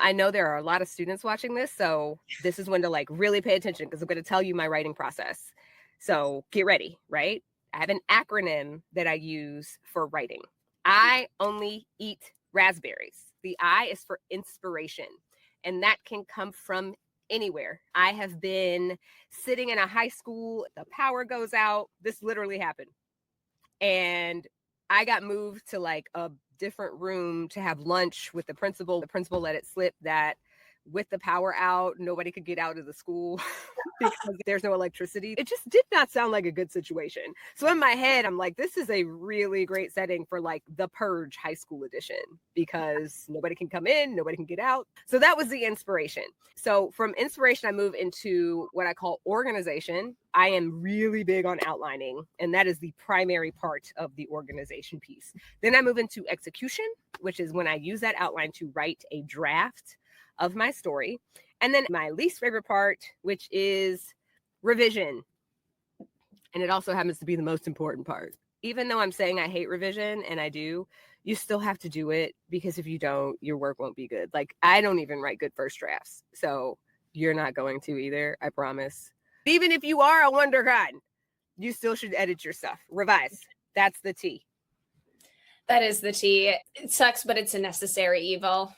I know there are a lot of students watching this, so this is when to like really pay attention because I'm going to tell you my writing process. So get ready, right? I have an acronym that I use for writing. I only eat raspberries. The I is for inspiration, and that can come from anywhere. I have been sitting in a high school, the power goes out. This literally happened. And I got moved to like a different room to have lunch with the principal. The principal let it slip that with the power out, nobody could get out of the school because there's no electricity. It just did not sound like a good situation. So in my head, I'm like, this is a really great setting for like the Purge high school edition because nobody can come in, nobody can get out. So that was the inspiration. So from inspiration, I move into what I call organization. I am really big on outlining, and that is the primary part of the organization piece. Then I move into execution, which is when I use that outline to write a draft of my story. And then my least favorite part, which is revision. And it also happens to be the most important part. Even though I'm saying I hate revision, and I do, you still have to do it because if you don't, your work won't be good. Like I don't even write good first drafts. So you're not going to either, I promise. Even if you are a wonder god, you still should edit your stuff. Revise. That's the T. That is the T. It sucks, but it's a necessary evil.